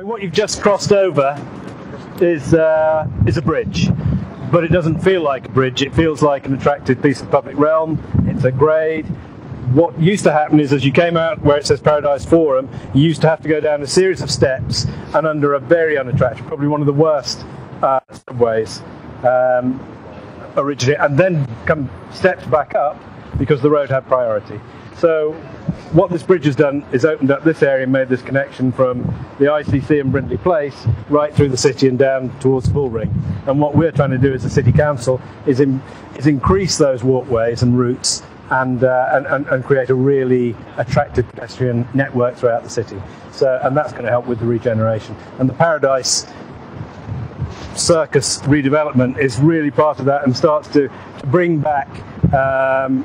What you've just crossed over is a bridge, but it doesn't feel like a bridge. It feels like an attractive piece of public realm. It's a grade. What used to happen is, as you came out where it says Paradise Forum, you used to have to go down a series of steps and under a very unattractive, probably one of the worst subways originally, and then come steps back up because the road had priority. So what this bridge has done is opened up this area and made this connection from the ICC and Brindley Place right through the city and down towards Bullring. And what we're trying to do as a city council is increase those walkways and routes and create a really attractive pedestrian network throughout the city. So, and that's going to help with the regeneration. And the Paradise Circus redevelopment is really part of that and starts to bring back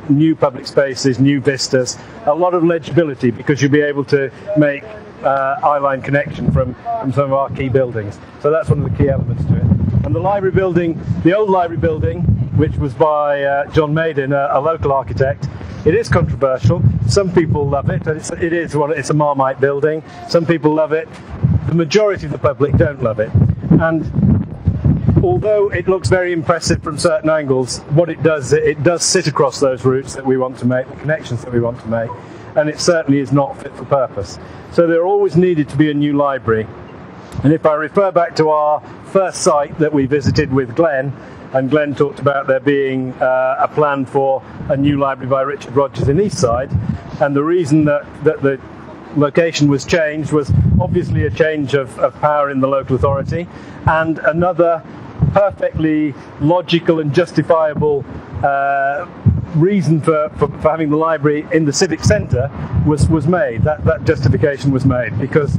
new public spaces, new vistas, a lot of legibility, because you'll be able to make eye-line connection from some of our key buildings. So that's one of the key elements to it. And the library building, the old library building, which was by John Maiden, a local architect, it is controversial. Some people love it, and it's a Marmite building. Some people love it. The majority of the public don't love it. And although it looks very impressive from certain angles, what it does sit across those routes that we want to make, the connections that we want to make, and it certainly is not fit for purpose. So there always needed to be a new library. And if I refer back to our first site that we visited with Glenn, and Glenn talked about there being a plan for a new library by Richard Rogers in Eastside, and the reason that the location was changed was obviously a change of power in the local authority, and another perfectly logical and justifiable reason for having the library in the civic centre was made. That justification was made because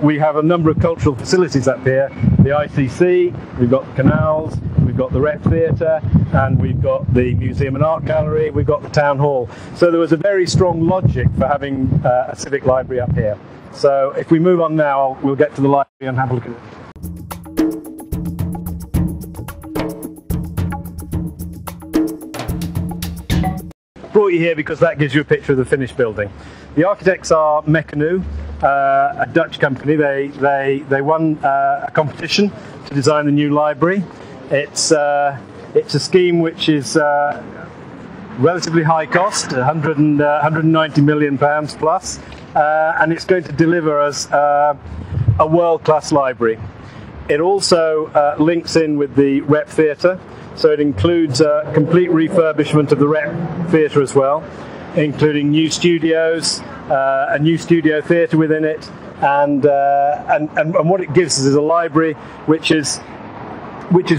we have a number of cultural facilities up here. The ICC, we've got the canals, we've got the Rep Theatre, and we've got the Museum and Art Gallery, we've got the Town Hall. So there was a very strong logic for having a civic library up here. So if we move on now, we'll get to the library and have a look at it. Brought you here because that gives you a picture of the finished building. The architects are Meccanu, a Dutch company. They won a competition to design the new library. It's a scheme which is relatively high cost, 190 million pounds plus, and it's going to deliver us a world-class library. It also links in with the Rep Theatre. So it includes a complete refurbishment of the Rep Theatre as well, including new studios, a new studio theatre within it, and what it gives us is a library which is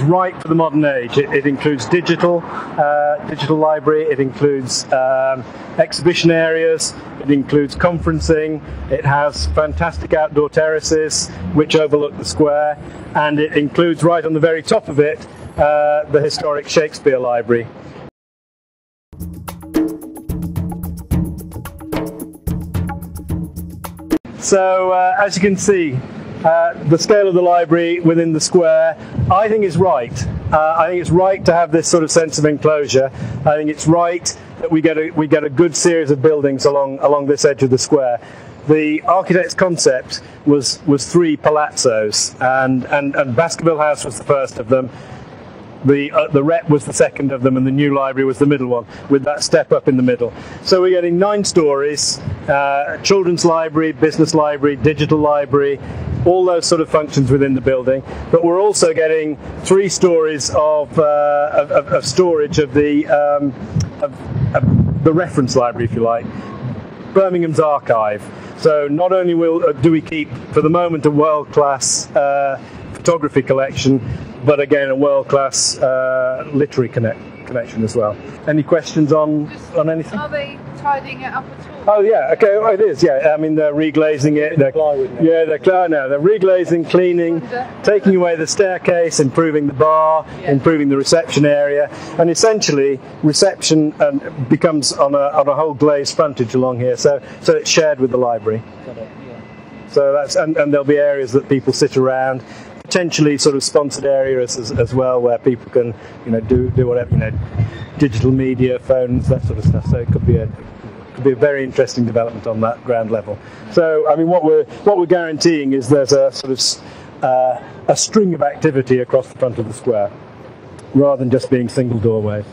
right for the modern age. It includes digital library, it includes exhibition areas, it includes conferencing, it has fantastic outdoor terraces which overlook the square, and it includes right on the very top of it the historic Shakespeare Library. So as you can see, the scale of the library within the square, I think is right. I think it's right to have this sort of sense of enclosure. I think it's right that we get a good series of buildings along this edge of the square. The architect's concept was 3 palazzos, and Baskerville House was the first of them. The Rep was the second of them, and the new library was the middle one, with that step up in the middle. So we're getting 9 stories, children's library, business library, digital library, all those sort of functions within the building. But we're also getting 3 stories of storage of the reference library, if you like, Birmingham's archive. So not only do we keep, for the moment, a world-class photography collection, but again a world-class literary connection as well. Any questions on anything? Are they tidying it up at all? Oh yeah, okay, oh, it is. Yeah, I mean they're reglazing it. They're reglazing, cleaning, taking away the staircase, improving the bar, improving the reception area, and essentially reception becomes on a whole glazed frontage along here. So it's shared with the library. So that's and there'll be areas that people sit around. potentially sort of sponsored areas as well, where people can, do whatever, digital media, phones, that sort of stuff. So it could be a very interesting development on that ground level. So, I mean, what we're guaranteeing is there's a sort of a string of activity across the front of the square, rather than just being single doorways.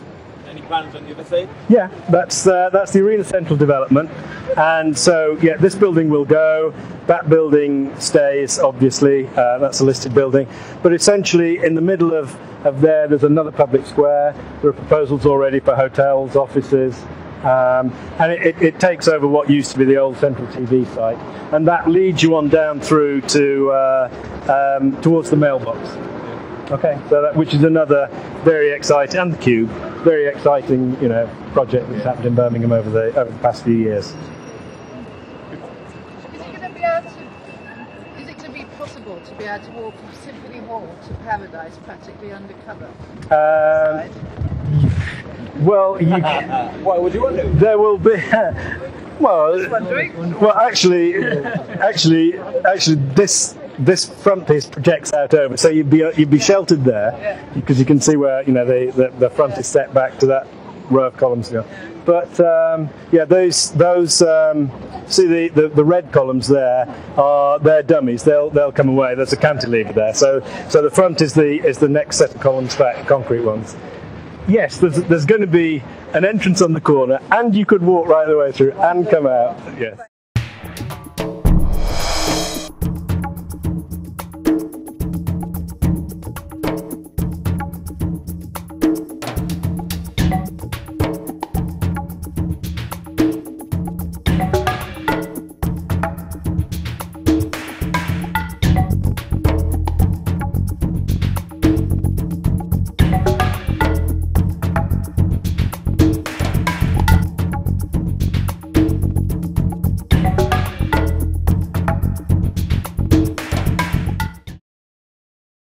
Any plans on the other side? Yeah, that's the Arena Central development, and so yeah, this building will go. That building stays, obviously. That's a listed building, but essentially in the middle of there's another public square. There are proposals already for hotels, offices. And it takes over what used to be the old Central TV site, and that leads you on down through to towards the mailbox. Okay, so which is another very exciting, and the Cube, very exciting, project that's happened in Birmingham over the past few years. Is it going to be possible to be able to walk from Symphony Hall to Paradise practically undercover? Well, why would you want to? There will be. Actually, this front piece projects out over, so you'd be sheltered there, because you can see where the front is set back to that row of columns here. But those see the red columns there they're dummies. They'll come away. There's a cantilever there, so the front is the next set of columns back, concrete ones. Yes, there's going to be an entrance on the corner, and you could walk right the way through and come out. Yes.